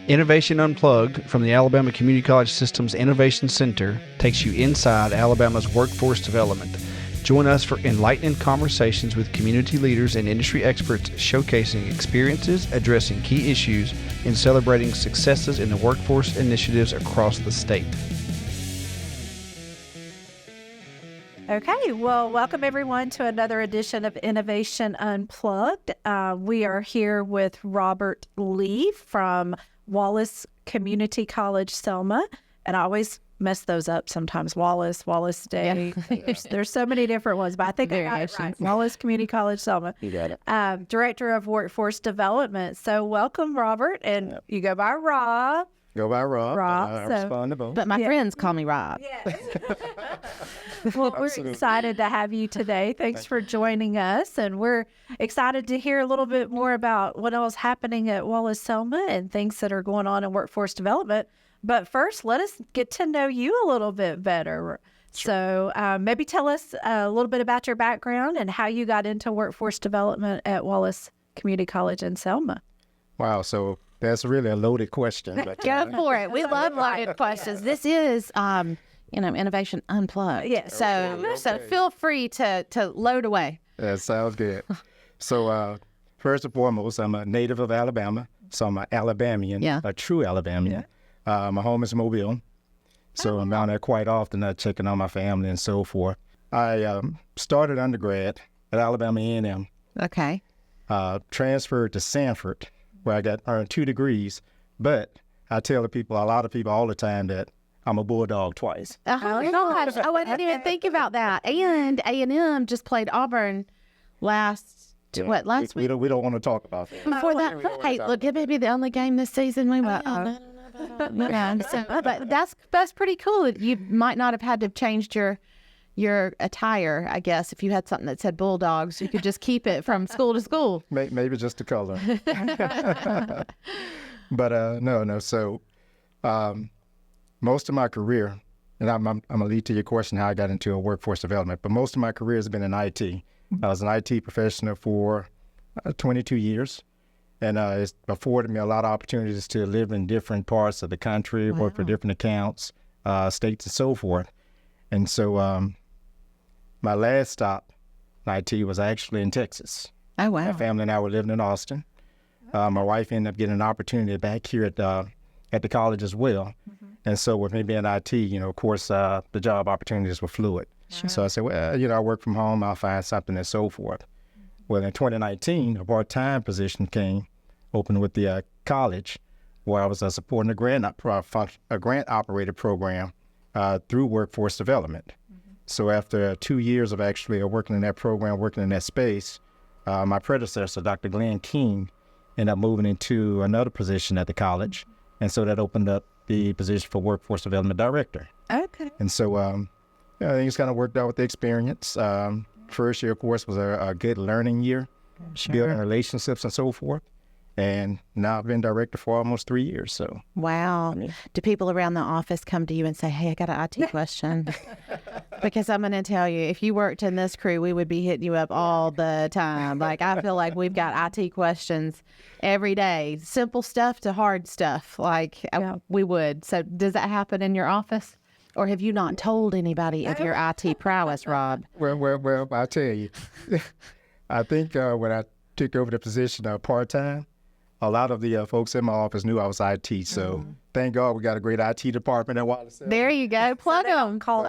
Innovation Unplugged from the Alabama Community College System's Innovation Center takes you inside Alabama's workforce development. Join us for enlightening conversations with community leaders and industry experts showcasing experiences, addressing key issues, and celebrating successes in the workforce initiatives across the state. Okay, well, welcome everyone to another edition of Innovation Unplugged. We are here with Robert Lee from Wallace Community College Selma, and I always mess those up sometimes. Wallace Day. There's so many different ones, but I think I got it right. Wallace Community College Selma. You got it. Director of Workforce Development. So welcome, Robert, and you go by Rob. Go by Rob. I so, respond to both. But my friends call me Rob. Yes. Well, we're excited to have you today. Thanks for joining us. And we're excited to hear a little bit more about what else is happening at Wallace Selma and things that are going on in workforce development. But first, let us get to know you a little bit better. Sure. So maybe tell us a little bit about your background and how you got into workforce development at Wallace Community College in Selma. Wow. So that's really a loaded question. But, Go for it. We love loaded questions. This is, Innovation Unplugged. Yeah. So feel free to load away. That sounds good. So first and foremost, I'm a native of Alabama. So I'm an Alabamian, a true Alabamian. Yeah. My home is Mobile. So I'm down there quite often checking on my family and so forth. I started undergrad at Alabama A&M. Okay. Transferred to Sanford, where I earned 2 degrees. But I tell a lot of people all the time that I'm a Bulldog twice. Oh, gosh. I didn't even think about that. And A&M just played Auburn last week? We don't want to talk about that. Before that, hey, look, it may be the only game this season we went. But that's pretty cool. You might not have had to have changed your attire, I guess. If you had something that said Bulldogs, you could just keep it from school to school. Maybe just the color. But no. So most of my career, and I'm going to lead to your question how I got into workforce development, but most of my career has been in IT. I was an IT professional for 22 years, and it's afforded me a lot of opportunities to live in different parts of the country, work for different accounts, states, and so forth. And so my last stop in IT was actually in Texas. Oh, wow. My family and I were living in Austin. My wife ended up getting an opportunity back here at the college as well. Mm-hmm. And so with me being IT, of course, the job opportunities were fluid. Sure. So I said, well, I work from home, I'll find something and so forth. Well, in 2019, a part-time position came open with the college where I was supporting a grant operated program through workforce development. Mm-hmm. So after 2 years of actually working in that program, working in that space, my predecessor, Dr. Glenn King, ended up moving into another position at the college. And so that opened up the position for workforce development director. Okay. And so things kind of worked out with the experience. First year, of course, was a good learning year, building relationships and so forth. And now I've been director for almost 3 years. So wow. Do people around the office come to you and say, hey, I got an IT question? Because I'm going to tell you, if you worked in this crew, we would be hitting you up all the time. Like, I feel like we've got IT questions every day, simple stuff to hard stuff. We would. So does that happen in your office? Or have you not told anybody of your IT prowess, Rob? Well, I'll tell you. I think when I took over the position part-time, a lot of the folks in my office knew I was IT, so thank God we got a great IT department at Wallace. There you go. Plug them. Call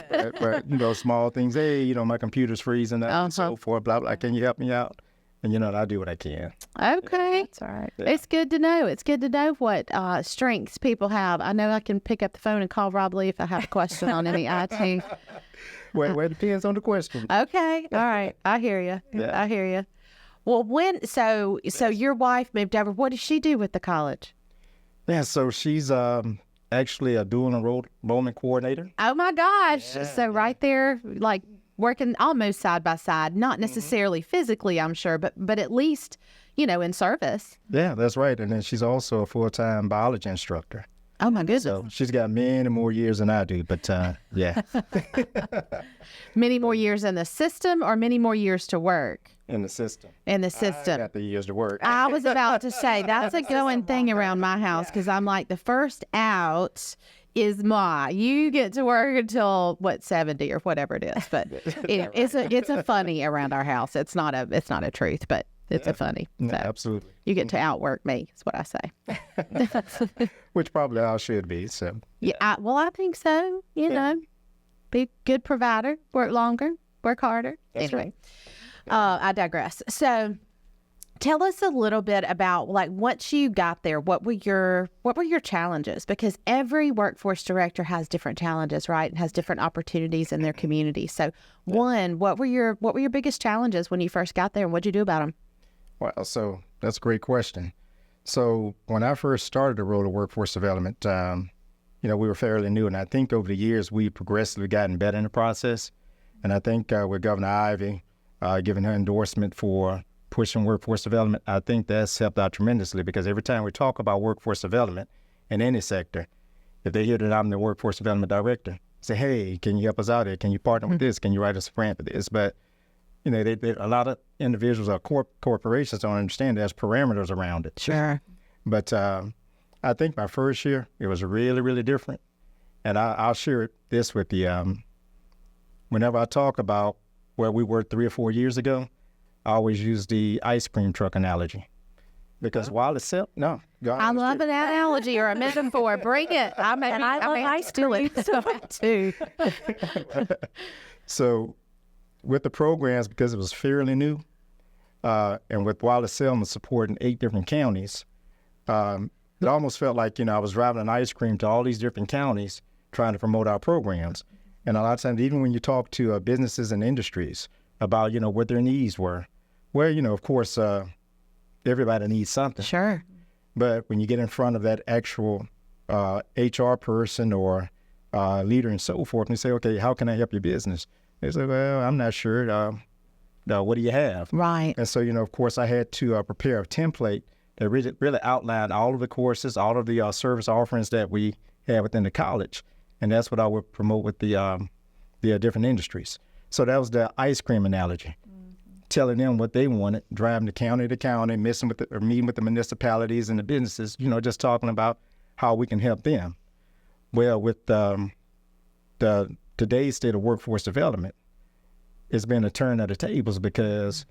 but small things. Hey, my computer's freezing up and so forth, blah, blah. Can you help me out? And, I do what I can. Okay. That's all right. Yeah. It's good to know. It's good to know what strengths people have. I know I can pick up the phone and call Rob Lee if I have a question on any IT. Well, it depends on the question. Okay. All right. I hear you. Yeah. I hear you. Well, so your wife moved over. What does she do with the college? Yeah, so she's actually a dual enrollment coordinator. Oh my gosh! Yeah, so right there, like working almost side by side, not necessarily physically, I'm sure, but at least in service. Yeah, that's right. And then she's also a full-time biology instructor. Oh, my goodness. So she's got many more years than I do, but yeah. Many more years in the system or many more years to work? In the system. In the I system. got the years to work. I was about to say, that's a going thing around my house because I'm like, the first out is you get to work until 70 or whatever it is. But it's a funny around our house. It's not a truth, but it's a funny. So Yeah, absolutely. you get to outwork me, is what I say. Which probably I should be. So Yeah, I think so. You know, be a good provider, work longer, work harder. That's Anyway, I digress. So tell us a little bit about, like, once you got there, what were your challenges? Because every workforce director has different challenges, right? And has different opportunities in their community. So one, what were your biggest challenges when you first got there, and what'd you do about them? Well, so that's a great question. So when I first started the role of workforce development, we were fairly new, and I think over the years we've progressively gotten better in the process. And I think with Governor Ivey giving her endorsement for pushing workforce development, I think that's helped out tremendously, because every time we talk about workforce development in any sector, if they hear that I'm the workforce development director, say, hey, can you help us out here? Can you partner with this? Can you write us a grant for this? But a lot of individuals or corporations don't understand there's parameters around it. Sure. But I think my first year, it was really, really different. And I'll share this with you. Whenever I talk about where we were 3 or 4 years ago, I always use the ice cream truck analogy. Because Wallace, I love an analogy or a metaphor. Bring it. I love ice cream too. So with the programs, because it was fairly new, and with Wallace Selma supporting 8 different counties, it almost felt like, I was driving an ice cream to all these different counties trying to promote our programs. And a lot of times, even when you talk to businesses and industries about, what their needs were, where, of course, everybody needs something. Sure. But when you get in front of that actual HR person or leader and so forth, and you say, okay, how can I help your business? They say, well, I'm not sure. What do you have? Right. And so, of course, I had to prepare a template that really outlined all of the courses, all of the service offerings that we have within the college. And that's what I would promote with the different industries. So that was the ice cream analogy, telling them what they wanted, driving to county, meeting with the municipalities and the businesses, just talking about how we can help them. Well, with today's state of workforce development, it's been a turn of the tables, because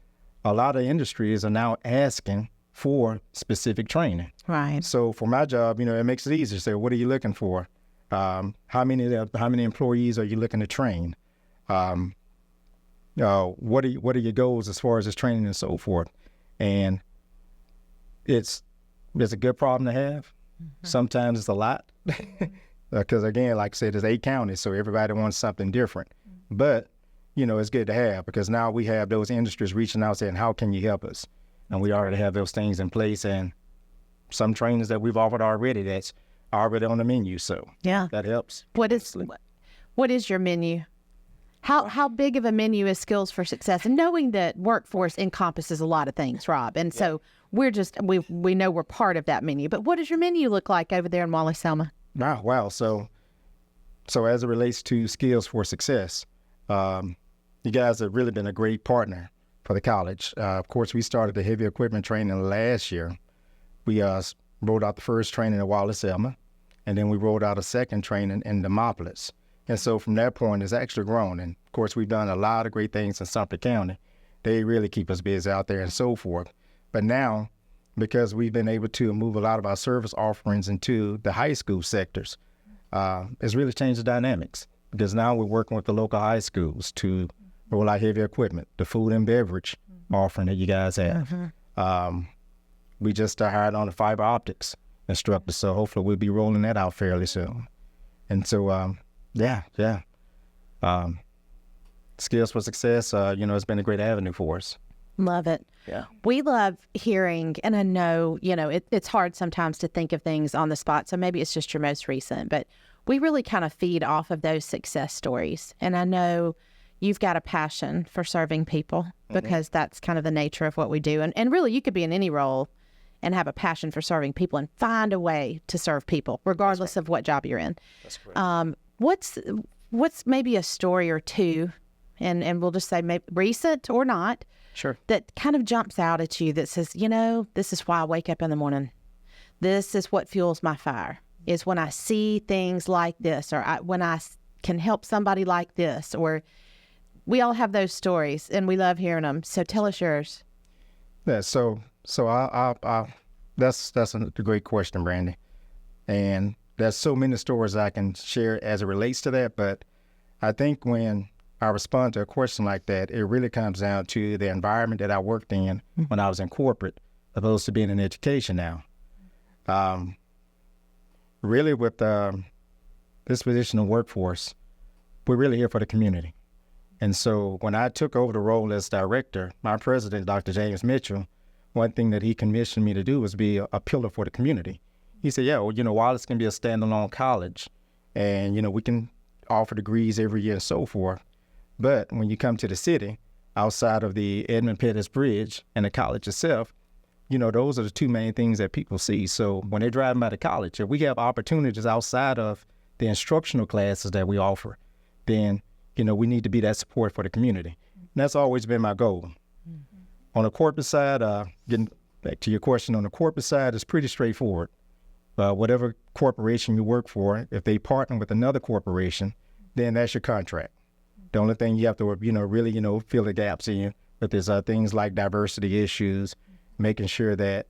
a lot of industries are now asking for specific training. Right. So for my job, it makes it easier to say, what are you looking for? How many employees are you looking to train? What are your goals as far as this training and so forth? And it's a good problem to have. Mm-hmm. Sometimes it's a lot, because again, like I said, there's 8 counties, so everybody wants something different. Mm-hmm. But it's good to have, because now we have those industries reaching out saying, how can you help us? And we already have those things in place, and some trainings that we've offered already that's already on the menu. So yeah, that helps. What is your menu? How big of a menu is Skills for Success? And knowing that workforce encompasses a lot of things, Rob. And so we know we're part of that menu. But what does your menu look like over there in Wallace Selma? Wow. So as it relates to Skills for Success, you guys have really been a great partner for the college. Of course, we started the heavy equipment training last year. We rolled out the first training at Wallace Selma, and then we rolled out a second training in Demopolis. And so from that point, it's actually grown. And of course, we've done a lot of great things in Sumter County. They really keep us busy out there and so forth. But now, because we've been able to move a lot of our service offerings into the high school sectors, it's really changed the dynamics. Because now we're working with the local high schools to roll out heavy equipment, the food and beverage offering that you guys have. Mm-hmm. We just hired on a fiber optics instructor, so hopefully we'll be rolling that out fairly soon. And so, Skills for Success, it's been a great avenue for us. Love it. Yeah. We love hearing, and I know, it's hard sometimes to think of things on the spot, so maybe it's just your most recent, but we really kind of feed off of those success stories. And I know you've got a passion for serving people, because that's kind of the nature of what we do. And really, you could be in any role and have a passion for serving people and find a way to serve people, regardless of what job you're in. That's correct. What's maybe a story or two, and we'll just say maybe recent or not, Sure. that kind of jumps out at you that says, this is why I wake up in the morning. This is what fuels my fire, is when I see things like this, or when I can help somebody like this, or we all have those stories and we love hearing them. So tell us yours. Yeah, so that's a great question, Brandi. And there's so many stories I can share as it relates to that, but I think when I respond to a question like that, it really comes down to the environment that I worked in when I was in corporate, opposed to being in education now. Really with this position of workforce, we're really here for the community. And so when I took over the role as director, my president, Dr. James Mitchell, one thing that he commissioned me to do was be a pillar for the community. He said, Wallace can be a standalone college, and, we can offer degrees every year and so forth. But when you come to the city, outside of the Edmund Pettus Bridge and the college itself, those are the two main things that people see. So when they're driving by the college, if we have opportunities outside of the instructional classes that we offer, then, we need to be that support for the community. And that's always been my goal. On the corporate side, getting back to your question, on the corporate side, it's pretty straightforward. Whatever corporation you work for, if they partner with another corporation, then that's your contract. The only thing you have to, really, fill the gaps in. But there's things like diversity issues, making sure that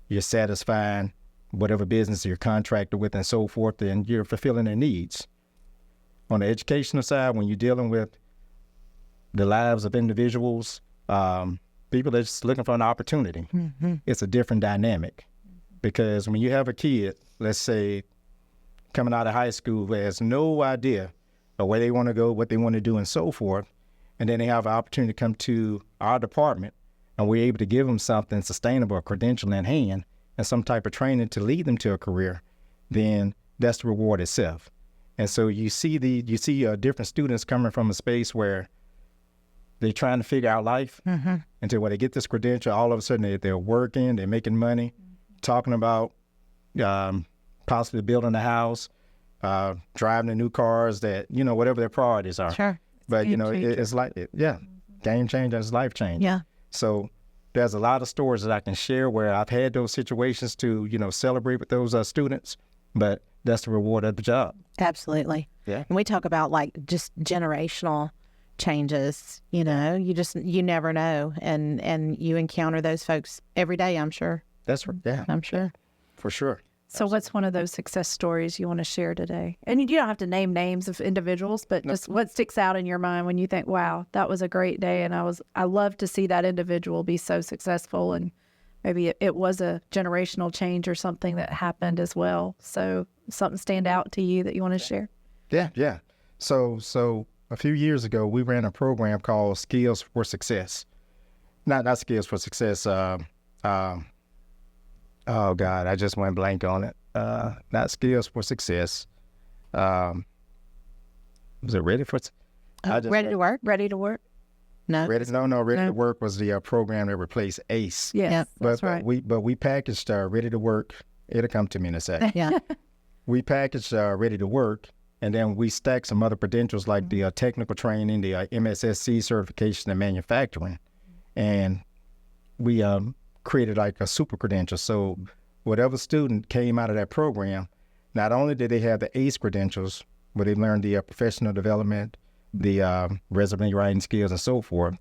you're satisfying whatever business you're contracted with and so forth, and you're fulfilling their needs. On the educational side, when you're dealing with the lives of individuals, people are just looking for an opportunity. It's a different dynamic. Because when you have a kid, let's say, coming out of high school who has no idea of where they want to go, what they want to do, and so forth, and then they have an opportunity to come to our department, and we're able to give them something sustainable, a credential in hand, and some type of training to lead them to a career, then that's the reward itself. And so you see different students coming from a space where they're trying to figure out life until when they get this credential, all of a sudden they're working, they're making money, talking about possibly building a house, driving the new cars that, whatever their priorities are. Sure. But, it's like, game changer, it's life change. Yeah. So there's a lot of stories that I can share where I've had those situations to, celebrate with those students, but that's the reward of the job. Absolutely. Yeah. And we talk about just generational changes, you never know. And you encounter those folks every day, I'm sure. That's right. Yeah. I'm sure. For sure. So what's one of those success stories you want to share today? And you don't have to name names of individuals, but just what sticks out in your mind when you think, wow, that was a great day. And I love to see that individual be so successful, and maybe it was a generational change or something that happened as well. So something stand out to you that you want to share? Yeah. So a few years ago, we ran a program called Skills for Success. Not Skills for Success. Oh God, I just went blank on it. Not Skills for Success. Was it Ready for? Ready to Work? Ready to Work? No. Ready to Work was the program that replaced ACE. Yes, Yep. that's right. We packaged Ready to Work. It'll come to me in a second. Yeah. We packaged Ready to Work, and then we stacked some other credentials like the technical training, the MSSC certification in manufacturing, and we created like a super credential. So whatever student came out of that program, not only did they have the ACE credentials, where they learned the professional development, the resume writing skills, and so forth,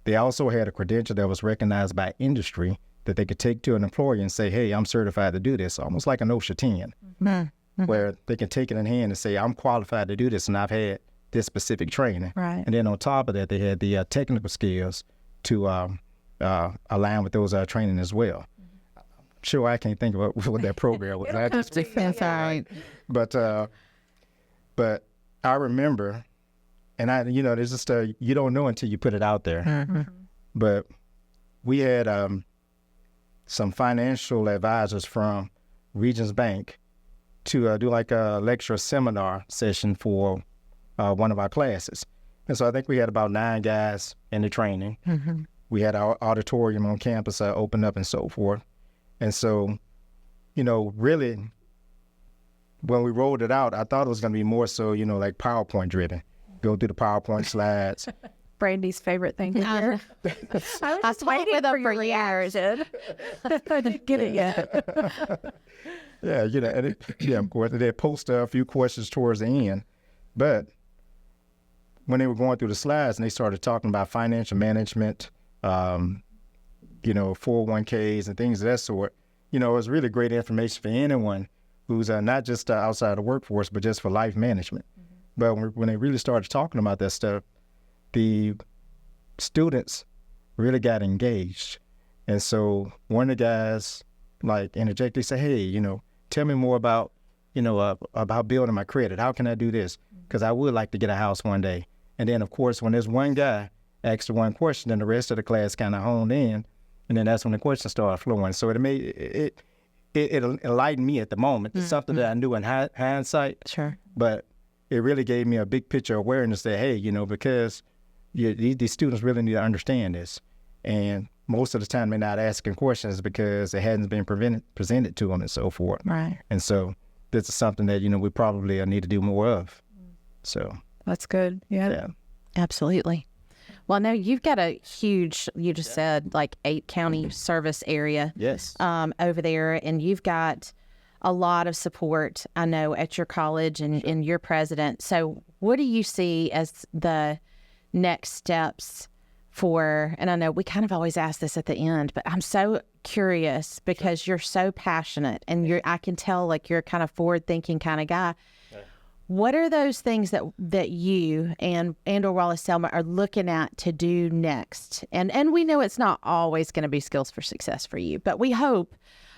they also had a credential that was recognized by industry that they could take to an employer and say, hey, I'm certified to do this, almost like an OSHA 10, where they can take it in hand and say, I'm qualified to do this, and I've had this specific training. Right. And then on top of that, they had the technical skills to align with those training as well. Sure, I can't think about what that program was. That's all right. But I remember, and there's just you don't know until you put it out there. But we had some financial advisors from Regions Bank to do like a lecture seminar session for one of our classes. And so I think we had about 9 guys in the training. We had our auditorium on campus opened up and so forth. And so, really, when we rolled it out, I thought it was going to be more so, like PowerPoint driven. Go through the PowerPoint slides. Brandy's favorite thing to hear. I was just waiting for your reaction. I didn't get it yet. Yeah, of course, they post a few questions towards the end. But when they were going through the slides and they started talking about financial management, 401ks and things of that sort, it was really great information for anyone who's not just outside the workforce, but just for life management. But when they really started talking about that stuff, the students really got engaged. And so one of the guys interjected, he said, hey, tell me more about building my credit. How can I do this? Because I would like to get a house one day. And then, of course, when there's one guy asked the one question, then the rest of the class kind of honed in. And then that's when the questions started flowing. So it enlightened me at the moment. It's something that I knew in hindsight. Sure. But it really gave me a big picture awareness that, hey, because these students really need to understand this. And most of the time they're not asking questions because it hasn't been presented to them and so forth. Right. And so this is something that, we probably need to do more of. So. That's good. Yeah. Absolutely. Well, now you've got a huge, you just said 8 county service area. Yes. Over there, and you've got a lot of support, I know, at your college and your president. So what do you see as the next steps for, and I know we kind of always ask this at the end, but I'm so curious because you're so passionate and I can tell you're kind of forward-thinking kind of guy. What are those things that you and or Wallace Selma are looking at to do next? And we know it's not always going to be skills for success for you, but we hope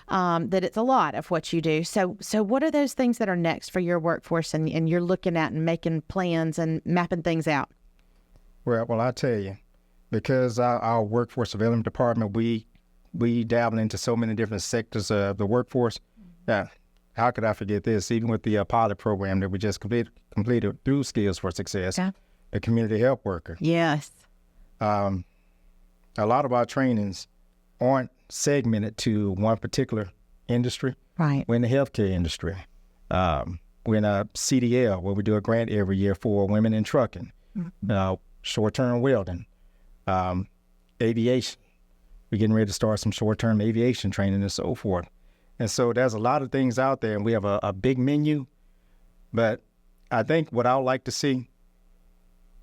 that it's a lot of what you do. So what are those things that are next for your workforce and you're looking at and making plans and mapping things out? Well, I'll tell you, because our workforce development department, we dabble into so many different sectors of the workforce. Yeah. How could I forget this? Even with the pilot program that we just completed through Skills for Success, a community health worker. Yes. A lot of our trainings aren't segmented to one particular industry. Right. We're in the healthcare industry. We're in a CDL where we do a grant every year for women in trucking, short-term welding, aviation. We're getting ready to start some short-term aviation training and so forth. And so there's a lot of things out there, and we have a big menu. But I think what I would like to see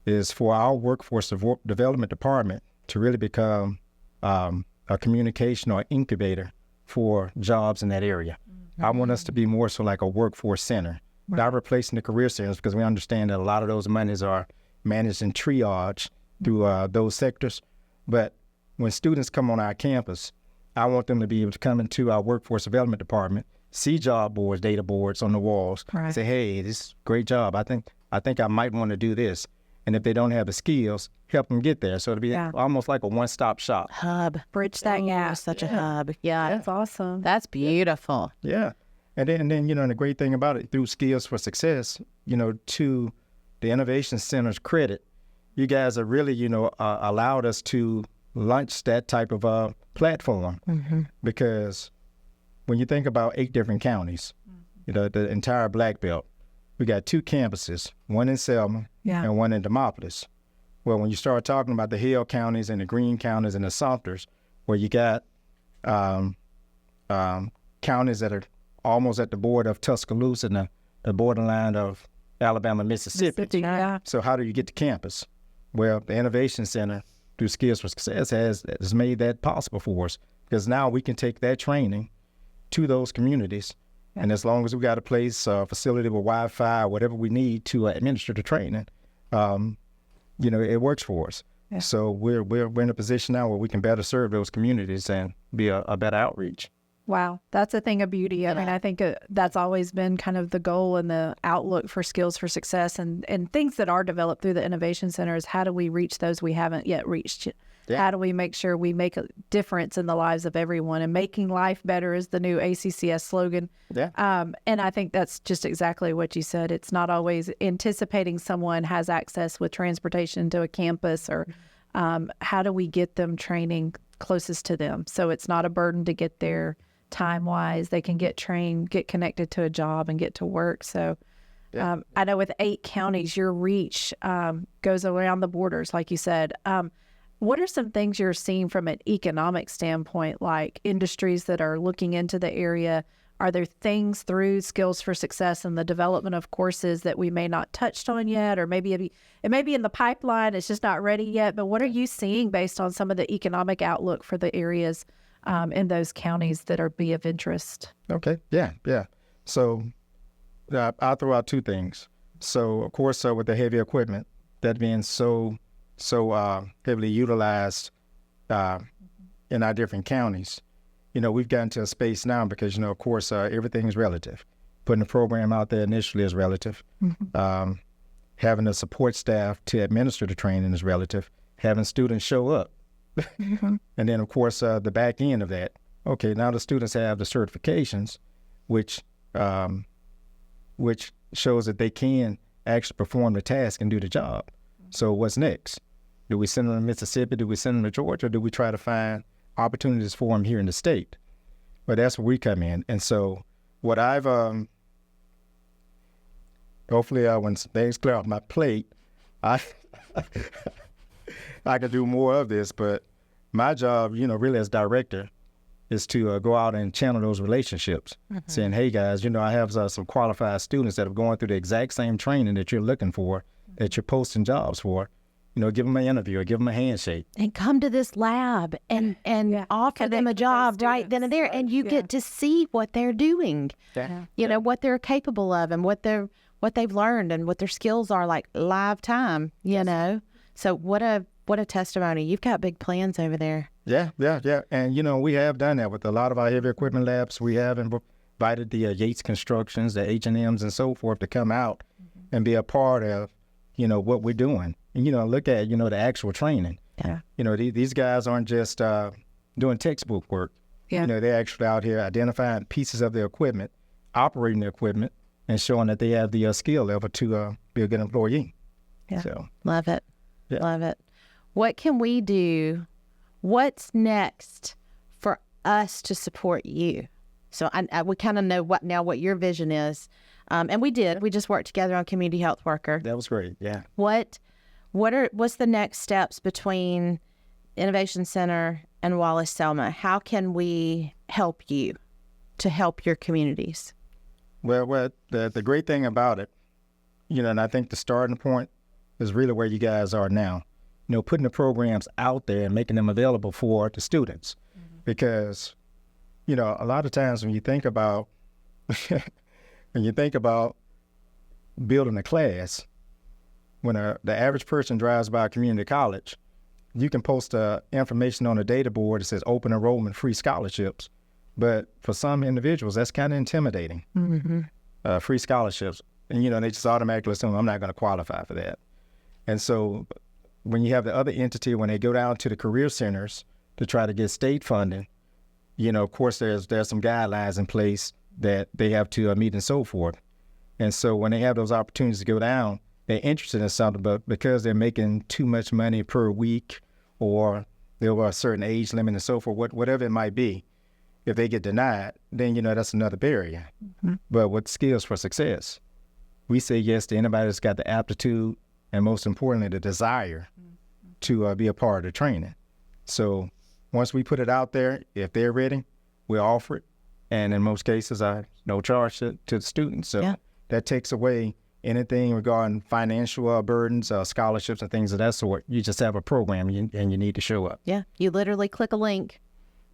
is for our workforce development department to really become a communication or incubator for jobs in that area. I want us to be more so like a workforce center, not replacing the career centers, because we understand that a lot of those monies are managed in triage through those sectors. But when students come on our campus, I want them to be able to come into our workforce development department, see job boards, data boards on the walls, say, hey, this is a great job. I think I might want to do this. And if they don't have the skills, help them get there. So it'll be almost like a one-stop shop. Hub. Bridge that gap. Such a hub. Yeah. That's awesome. That's beautiful. Yeah. And then and the great thing about it, through Skills for Success, to the Innovation Center's credit, you guys have really, allowed us to launch that type of platform. Because when you think about 8 different counties, the entire Black Belt, we got 2 campuses, one in Selma and one in Demopolis. Well, when you start talking about the Hill counties and the Green counties and the Sumters, where you got counties that are almost at the border of Tuscaloosa and the borderline of Alabama, Mississippi. So how do you get to campus? Well, the Innovation Center through Skills for Success has made that possible for us, because now we can take that training to those communities. And as long as we got a place, facility with Wi-Fi, whatever we need to administer the training, it works for us. Yeah. So we're in a position now where we can better serve those communities and be a better outreach. Wow, that's a thing of beauty. I mean, I think that's always been kind of the goal and the outlook for Skills for Success, and things that are developed through the Innovation Center is how do we reach those we haven't yet reached? Yeah. How do we make sure we make a difference in the lives of everyone? And making life better is the new ACCS slogan. Yeah. And I think that's just exactly what you said. It's not always anticipating someone has access with transportation to a campus, or how do we get them training closest to them so it's not a burden to get there. time-wise. They can get trained, get connected to a job, and get to work. So I know with 8 counties, your reach goes around the borders, like you said. What are some things you're seeing from an economic standpoint, like industries that are looking into the area? Are there things through Skills for Success and the development of courses that we may not touched on yet, or maybe it may be in the pipeline, it's just not ready yet, but what are you seeing based on some of the economic outlook for the areas in those counties that are be of interest? Okay, yeah. So I'll throw out 2 things. So, of course, with the heavy equipment, that being so heavily utilized in our different counties, we've gotten to a space now because, of course, everything is relative. Putting a program out there initially is relative. Having a support staff to administer the training is relative. Having students show up. And then, of course, the back end of that. Okay, now the students have the certifications, which shows that they can actually perform the task and do the job. So what's next? Do we send them to Mississippi? Do we send them to Georgia? Or do we try to find opportunities for them here in the state? But that's where we come in. And so what I've, hopefully when things clear off my plate, I can do more of this, but my job, really as director is to go out and channel those relationships, saying, hey guys, I have some qualified students that are going through the exact same training that you're looking for, that you're posting jobs for. Give them an interview or give them a handshake. And come to this lab and offer them a job right then and there. And you get to see what they're doing, what they're capable of and what they've learned and what their skills are, like live time, So what a testimony. You've got big plans over there. Yeah. And, we have done that with a lot of our heavy equipment labs. We have invited the Yates Constructions, the H&Ms and so forth to come out and be a part of, what we're doing. And, look at, the actual training. Yeah. These guys aren't just doing textbook work. Yeah. They're actually out here identifying pieces of the equipment, operating the equipment, and showing that they have the skill level to be a good employee. Yeah. So, love it. Yeah. Love it. What can we do? What's next for us to support you? So we kind of know what your vision is. And we just worked together on Community Health Worker. That was great. Yeah. What's the next steps between Innovation Center and Wallace Selma? How can we help you to help your communities? Well, the great thing about it, and I think the starting point is really where you guys are now. Putting the programs out there and making them available for the students. Because, a lot of times when you think about building a class, when the average person drives by a community college, you can post information on a data board that says open enrollment, free scholarships. But for some individuals, that's kind of intimidating. Free scholarships. And, they just automatically assume I'm not going to qualify for that. And so when you have the other entity, when they go down to the career centers to try to get state funding, of course, there's some guidelines in place that they have to meet and so forth. And so when they have those opportunities to go down, they're interested in something, but because they're making too much money per week or there were a certain age limit and so forth, whatever it might be, if they get denied, then, that's another barrier. But with Skills for Success, we say yes to anybody that's got the aptitude and most importantly, the desire to be a part of the training. So once we put it out there, if they're ready, we offer it. And in most cases, no charge to the students. So that takes away anything regarding financial burdens, scholarships and things of that sort. You just have a program and you need to show up. Yeah, you literally click a link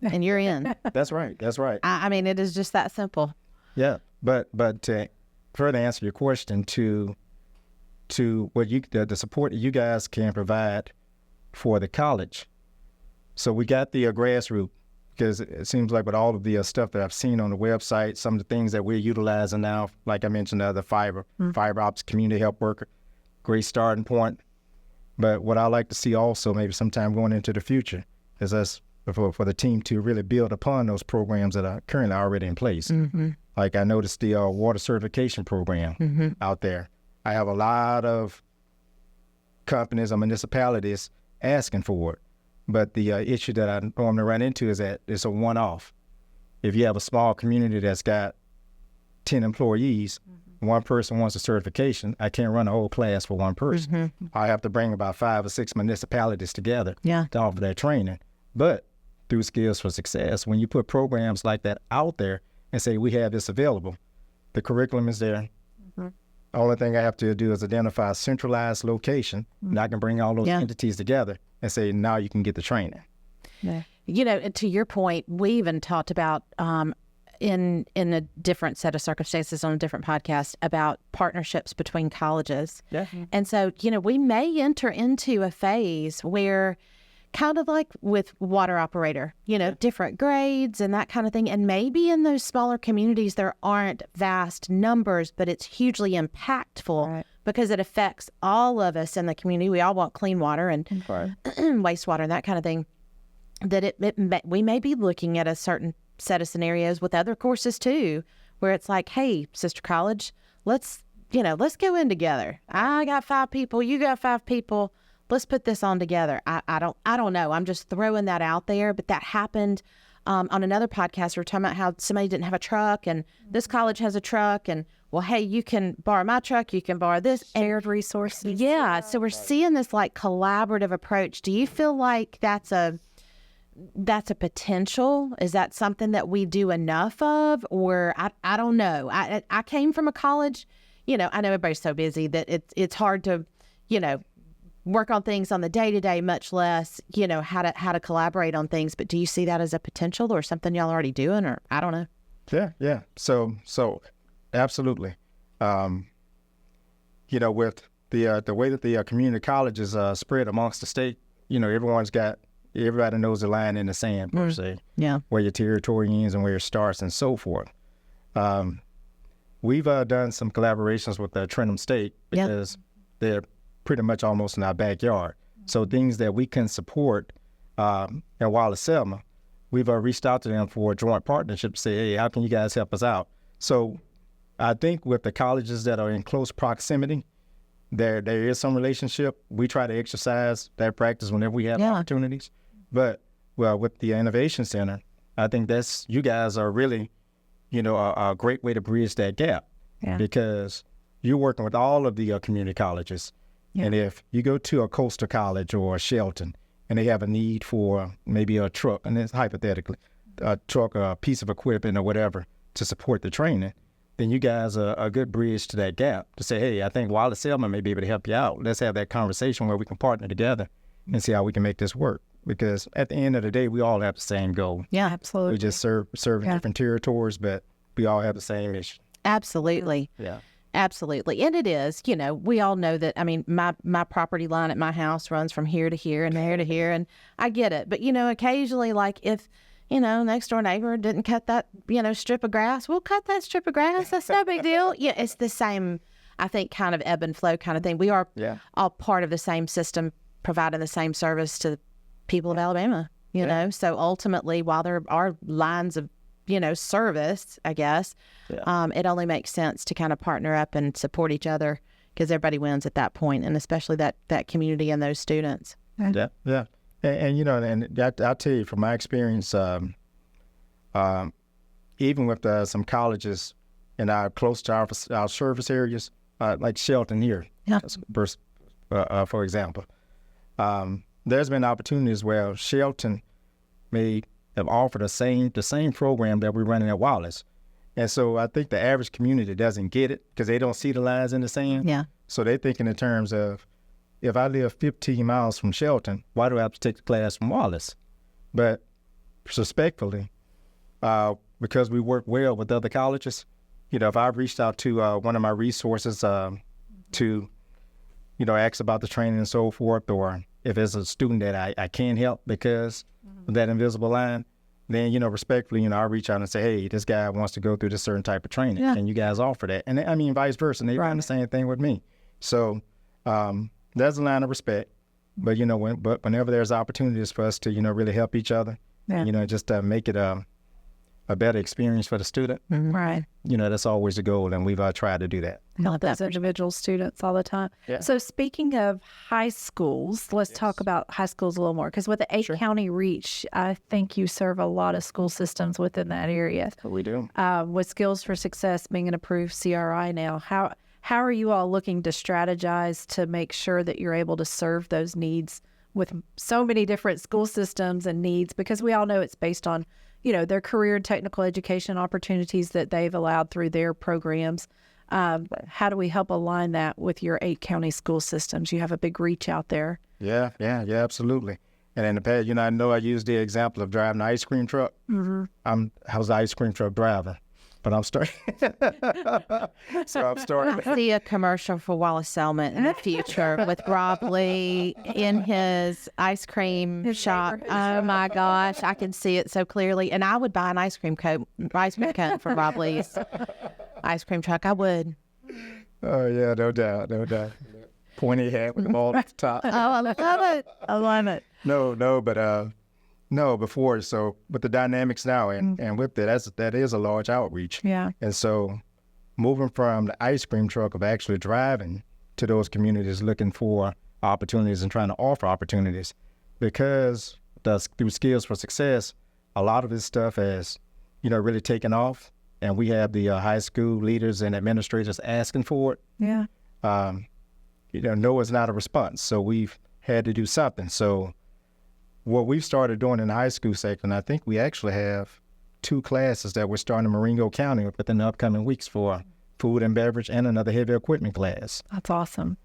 and you're in. That's right. I mean, it is just that simple. Yeah, but to further answer your question, to what the support that you guys can provide for the college. So we got the grassroots, because it seems like with all of the stuff that I've seen on the website, some of the things that we're utilizing now, like I mentioned, the fiber ops, community health worker, great starting point. But what I like to see also, maybe sometime going into the future, is us for the team to really build upon those programs that are currently already in place. Like I noticed the water certification program out there. I have a lot of companies or municipalities asking for it. But the issue that I normally run into is that it's a one-off. if you have a small community that's got 10 employees, one person wants a certification, I can't run a whole class for one person. I have to bring about 5 or 6 municipalities together to offer that training. But through Skills for Success, when you put programs like that out there and say, we have this available, the curriculum is there. The only thing I have to do is identify a centralized location, and I can bring all those entities together and say, now you can get the training. You know, to your point, we even talked about in a different set of circumstances on a different podcast about partnerships between colleges. And so, you know, we may enter into a phase where kind of like with water operator, you know, different grades and that kind of thing. And maybe in those smaller communities, there aren't vast numbers, but it's hugely impactful because it affects all of us in the community. We all want clean water and wastewater and that kind of thing. That we may be looking at a certain set of scenarios with other courses too, where it's like, hey, sister college, let's go in together. I got 5 people, you got 5 people. Let's put this on together. I don't know. I'm just throwing that out there. But that happened on another podcast. We were talking about how somebody didn't have a truck and this college has a truck and, well, hey, you can borrow my truck. You can borrow this. Shared resources. Yeah. So we're seeing this like collaborative approach. Do you feel like that's a potential? Is that something that we do enough of? Or I don't know. I came from a college, you know, I know everybody's so busy that it's hard to, you know, work on things on the day-to-day, much less, you know, how to collaborate on things. But do you see that as a potential or something y'all already doing, or I don't know? Yeah. So absolutely. You know, with the way that the community colleges spread amongst the state, you know, everybody knows the line in the sand, per se. Yeah. Where your territory ends and where it starts and so forth. We've done some collaborations with Trentham State because they're pretty much almost in our backyard. So things that we can support at Wallace Selma, we've reached out to them for a joint partnership to say, hey, how can you guys help us out? So I think with the colleges that are in close proximity, there is some relationship. We try to exercise that practice whenever we have opportunities. But, well, with the Innovation Center, I think you guys are really, you know, a great way to bridge that gap because you're working with all of the community colleges. And if you go to a coastal college or a Shelton and they have a need for maybe a truck, and it's hypothetically, a truck or a piece of equipment or whatever to support the training, then you guys are a good bridge to that gap to say, hey, I think Wallace Selma may be able to help you out. Let's have that conversation where we can partner together and see how we can make this work. Because at the end of the day, we all have the same goal. Yeah, absolutely. We just serve different territories, but we all have the same mission. Absolutely. Yeah. Absolutely. And it is, you know, we all know that, I mean, my property line at my house runs from here to here and there to here, and I get it. But, you know, occasionally, like if, you know, next door neighbor didn't cut that, you know, strip of grass, we'll cut that strip of grass. That's no big deal. Yeah, it's the same, I think, kind of ebb and flow kind of thing. We are all part of the same system, providing the same service to the people of Alabama, you know. So ultimately, while there are lines of, you know, service, I guess, it only makes sense to kind of partner up and support each other because everybody wins at that point, and especially that community and those students. Yeah. And you know, and I'll tell you from my experience, even with some colleges in our close to our service areas, like Shelton here, for example, there's been opportunities where Shelton may have offered the same program that we're running at Wallace. And so I think the average community doesn't get it because they don't see the lines in the sand. Yeah. So they're thinking in terms of, if I live 15 miles from Shelton, why do I have to take the class from Wallace? But respectfully, because we work well with other colleges, you know, if I've reached out to one of my resources to, you know, ask about the training and so forth, or if there's a student that I can't help because of that invisible line, then, you know, respectfully, you know, I reach out and say, hey, this guy wants to go through this certain type of training, and you guys offer that. And I mean, vice versa, and they run the same thing with me. So there's a line of respect, but, you know, whenever there's opportunities for us to, you know, really help each other, you know, just make it a better experience for the student, Right. you know, that's always the goal, and we've tried to do that. help those individual students all the time. Yeah. So speaking of high schools, let's talk about high schools a little more, because with the 8-county reach, I think you serve a lot of school systems within that area. We do. With Skills for Success being an approved CRI now, how are you all looking to strategize to make sure that you're able to serve those needs with so many different school systems and needs? Because we all know it's based on, their career and technical education opportunities that they've allowed through their programs. How do we help align that with your 8-county school systems? You have a big reach out there. Yeah, absolutely. And in the past, I know I used the example of driving an ice cream truck. I was an ice cream truck driver, but I'm starting. So I'm starting. I see a commercial for Wallace Selma in the future with Rob Lee in his ice cream shop. Oh my gosh, I can see it so clearly. And I would buy an ice cream cone from Rob Lee's ice cream truck. I would. Oh yeah, no doubt. Pointy hat with the ball at the top. Oh, I love it. I love it. No, before. So with the dynamics now and with that is a large outreach. Yeah. And so moving from the ice cream truck of actually driving to those communities looking for opportunities and trying to offer opportunities, because through Skills for Success, a lot of this stuff has, really taken off. And we have the high school leaders and administrators asking for it. Yeah. No is not a response. So we've had to do something. So what we've started doing in the high school sector, and I think we actually have 2 classes that we're starting in Marengo County within the upcoming weeks for food and beverage and another heavy equipment class. That's awesome.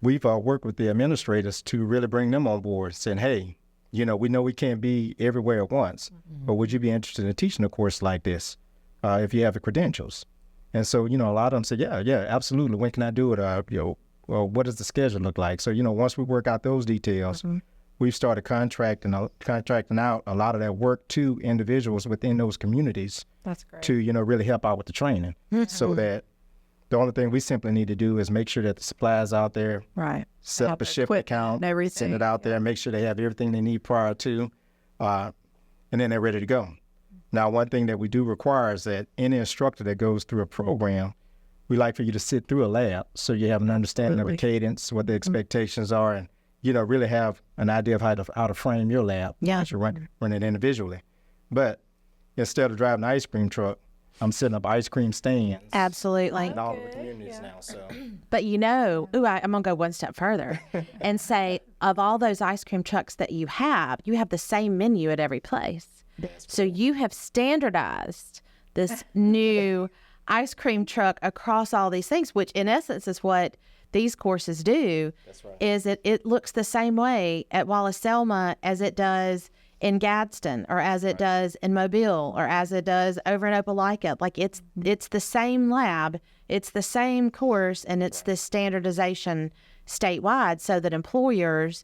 We've worked with the administrators to really bring them on board, saying, hey, we know we can't be everywhere at once, but would you be interested in teaching a course like this if you have the credentials? And so, a lot of them said, yeah, absolutely. When can I do it? Well, what does the schedule look like? So, once we work out those details, we've started contracting out a lot of that work to individuals within those communities. That's great. To, really help out with the training. So that the only thing we simply need to do is make sure that the supplies out there, right, set up a shipping account, and everything, send it out there, make sure they have everything they need prior to, and then they're ready to go. Now, one thing that we do require is that any instructor that goes through a program, we like for you to sit through a lab so you have an understanding of the cadence, what the expectations are, and, really have an idea of how to frame your lab. Yeah. As you run it individually. But instead of driving an ice cream truck, I'm setting up ice cream stands. Absolutely. In all of the communities now. So. But I'm going to go one step further and say, of all those ice cream trucks that you have the same menu at every place. So you have standardized this new ice cream truck across all these things, which in essence is what these courses do. That's right. Is it looks the same way at Wallace Selma as it does in Gadsden, or as it does in Mobile, or as it does over in Opelika. Like it's the same lab, it's the same course, and it's this standardization statewide, so that employers,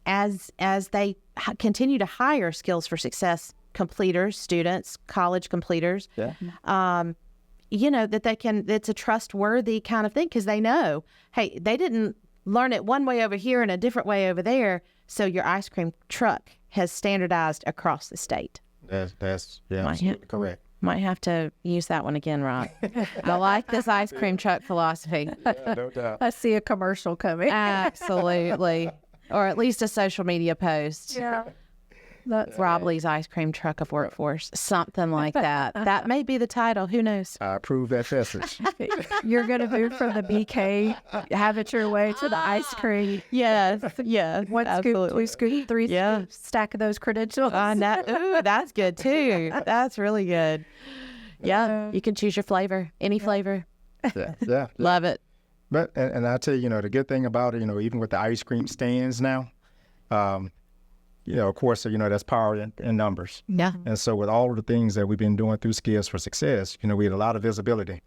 as they continue to hire Skills for Success completers, students, college completers, that it's a trustworthy kind of thing, because they know, hey, they didn't learn it one way over here and a different way over there. So your ice cream truck has standardized across the state. That's absolutely correct. Might have to use that one again, Rob. I like this ice cream truck philosophy. Yeah, no doubt. I see a commercial coming. Absolutely. Or at least a social media post. Yeah. That's Rob Lee's ice cream truck of workforce. Something like that. That may be the title. Who knows? I approve that message. You're going to move from the BK, have it your way to the ice cream. Yes. One absolutely. scoop, 2 scoop, 3 scoop, stack of those credentials. Ooh, that's good too. That's really good. Yeah, you can choose your flavor, any flavor. Yeah. Love it. But, and I tell you, the good thing about it, even with the ice cream stands now, of course, that's power in numbers. Yeah. And so with all of the things that we've been doing through Skills for Success, we had a lot of visibility.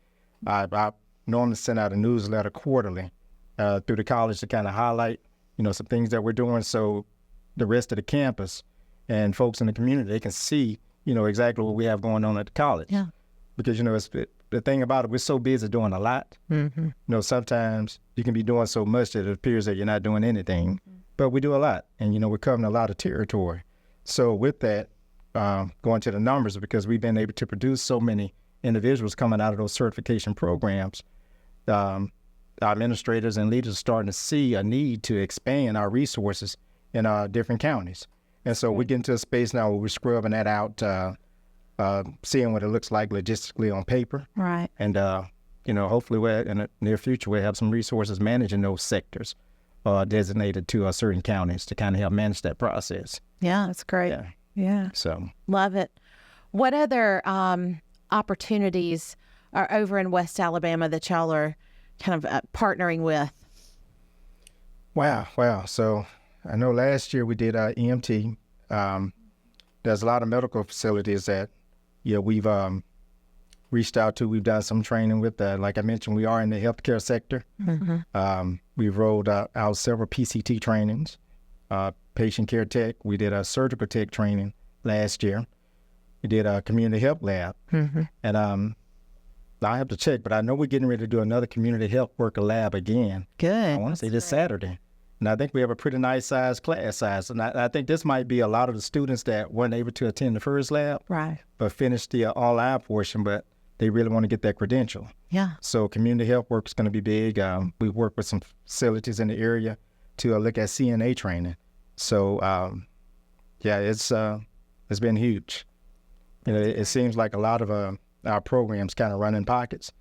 I normally send out a newsletter quarterly through the college to kind of highlight, some things that we're doing, so the rest of the campus and folks in the community, they can see, exactly what we have going on at the college. Yeah. Because, the thing about it, we're so busy doing a lot. Mm-hmm. Sometimes you can be doing so much that it appears that you're not doing anything. Mm-hmm. But we do a lot, and, we're covering a lot of territory. So with that, going to the numbers, because we've been able to produce so many individuals coming out of those certification programs, our administrators and leaders are starting to see a need to expand our resources in different counties. And so we get into a space now where we're scrubbing that out, seeing what it looks like logistically on paper. Right. And, hopefully in the near future, we'll have some resources managing those sectors designated to certain counties to kind of help manage that process. Yeah. That's great. Yeah. So Love it. What other opportunities are over in West Alabama that y'all are kind of partnering with? Wow. So I know last year we did EMT. There's a lot of medical facilities that we've reached out to. We've done some training with that. Like I mentioned, we are in the healthcare sector. We've rolled out several PCT trainings, patient care tech. We did a surgical tech training last year. We did a community health lab. And I have to check, but I know we're getting ready to do another community health worker lab again. Good. I want to say this Saturday. And I think we have a pretty nice size class size. And I think this might be a lot of the students that weren't able to attend the first lab, Right. but finished the online portion, but they really want to get that credential. Yeah. So community health work is going to be big. We work with some facilities in the area to look at CNA training. So, it's been huge. It seems like a lot of our programs kind of run in pockets.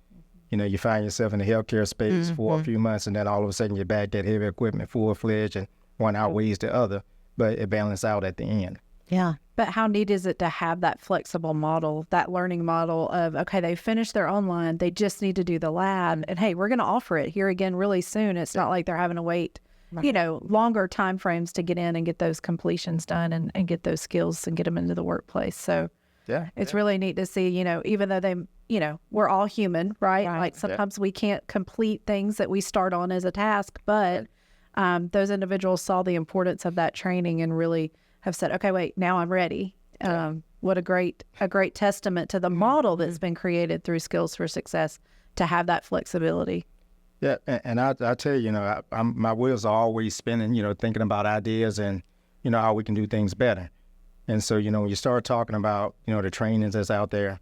You find yourself in the healthcare space for a few months, and then all of a sudden you're back at heavy equipment full-fledged, and one outweighs the other, but it balances out at the end. Yeah. But how neat is it to have that flexible model, that learning model of, okay, they finished their online, they just need to do the lab, and hey, we're going to offer it here again really soon. It's not like they're having to wait, longer time frames to get in and get those completions done and get those skills and get them into the workplace. So it's really neat to see, even though they, we're all human, right? Like sometimes we can't complete things that we start on as a task, but those individuals saw the importance of that training and really have said, okay, wait, now I'm ready. What a great testament to the model that's been created through Skills for Success to have that flexibility. Yeah, and I tell you, my wheels are always spinning, thinking about ideas and, how we can do things better. And so, when you start talking about, the trainings that's out there,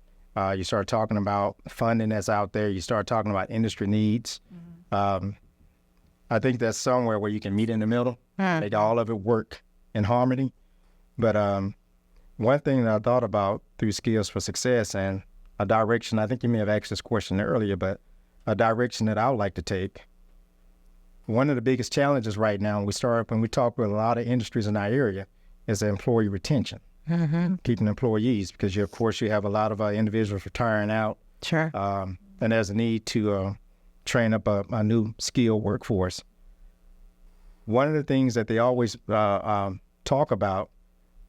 you start talking about funding that's out there, you start talking about industry needs. I think that's somewhere where you can meet in the middle, make all of it work in harmony. But one thing that I thought about through Skills for Success and a direction, I think you may have asked this question earlier, but a direction that I would like to take. One of the biggest challenges right now, when we talk with a lot of industries in our area, is employee retention, keeping employees, because of course you have a lot of individuals retiring out. Sure. And there's a need to train up a new skilled workforce. One of the things that they always talk about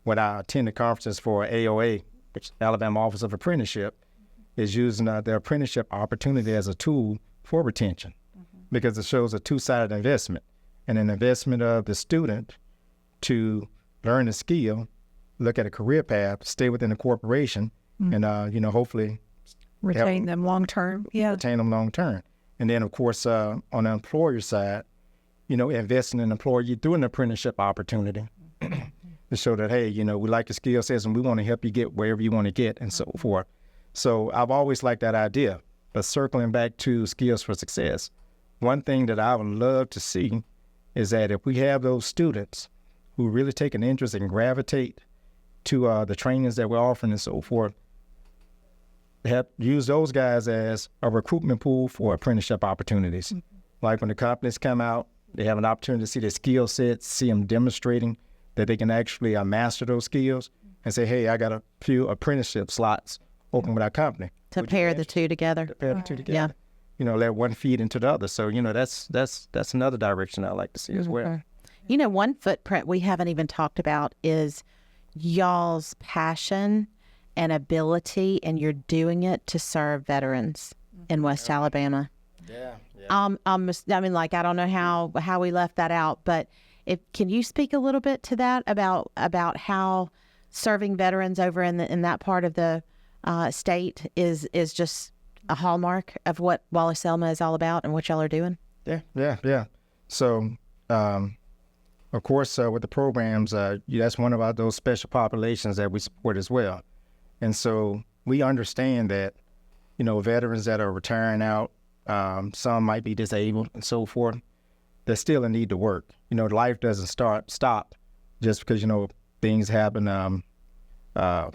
when I attend the conferences for AOA, which is Alabama Office of Apprenticeship, is using the apprenticeship opportunity as a tool for retention, because it shows a two-sided investment, and an investment of the student to learn the skill, look at a career path, stay within the corporation, and hopefully Retain them long term. Yeah. Retain them long term. And then, of course, on the employer side, investing in an employee through an apprenticeship opportunity to show that, hey, we like the skill sets and we want to help you get wherever you want to get and so forth. So I've always liked that idea. But circling back to Skills for Success, one thing that I would love to see is that if we have those students who really take an interest and gravitate to the trainings that we're offering and so forth, use those guys as a recruitment pool for apprenticeship opportunities. Like when the companies come out, they have an opportunity to see their skill sets, see them demonstrating that they can actually master those skills, and say, hey, I got a few apprenticeship slots open with our company. To pair the two together. Pair the two together. Yeah. Let one feed into the other. So, that's another direction I like to see as well. One footprint we haven't even talked about is y'all's passion and ability, and you're doing it to serve veterans in West Alabama. Yeah. I don't know how we left that out, but can you speak a little bit to that about how serving veterans over in that part of the state is just a hallmark of what Wallace Selma is all about and what y'all are doing? Yeah. So, of course, with the programs, that's one of those special populations that we support as well. And so we understand that, veterans that are retiring out, some might be disabled and so forth. There's still a need to work. Life doesn't stop just because, things happen after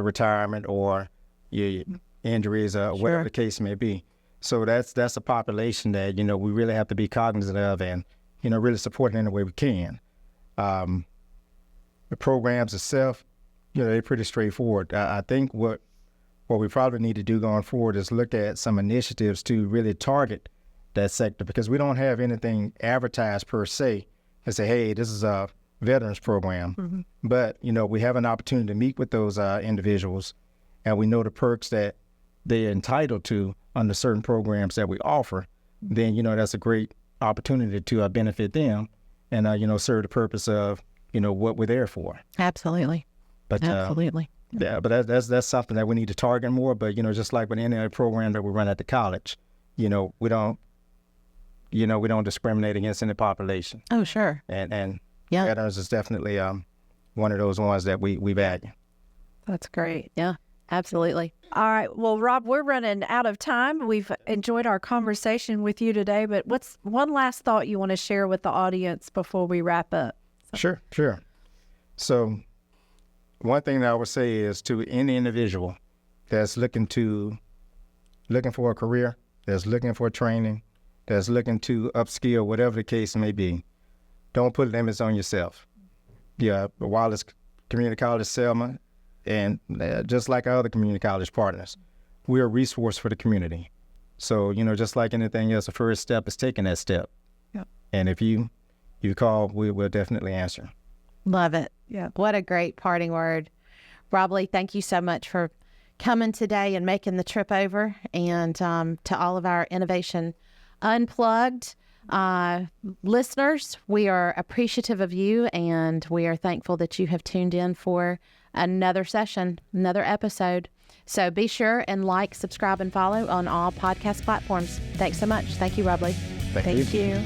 retirement or your injuries or whatever the case may be. So that's a population that, we really have to be cognizant of and, really support in any way we can. The programs itself, they're pretty straightforward. I think what we probably need to do going forward is look at some initiatives to really target that sector, because we don't have anything advertised per se and say, hey, this is a veterans program. Mm-hmm. But, we have an opportunity to meet with those individuals, and we know the perks that they're entitled to under certain programs that we offer. Then, that's a great opportunity to benefit them and, serve the purpose of, what we're there for. Absolutely. But, absolutely. Yeah, but that's something that we need to target more. But, just like with any other program that we run at the college, we don't discriminate against any population. Oh, sure. And veterans is definitely one of those ones that we value. That's great. Yeah, absolutely. All right. Well, Rob, we're running out of time. We've enjoyed our conversation with you today, but what's one last thought you want to share with the audience before we wrap up? Sure. So one thing that I would say is to any individual that's looking for a career, that's looking for training, that's looking to upskill, whatever the case may be, don't put limits on yourself. Yeah, the Wallace Community College Selma, and just like our other community college partners, we're a resource for the community. So, just like anything else, the first step is taking that step. Yep. And if you call, we will definitely answer. Love it. Yeah. What a great parting word. Rob Lee, thank you so much for coming today and making the trip over. And to all of our Innovation Unplugged listeners, we are appreciative of you, and we are thankful that you have tuned in for another session, another episode. So be sure and like, subscribe, and follow on all podcast platforms. Thanks so much. Thank you, Rob Lee. Thank you. You.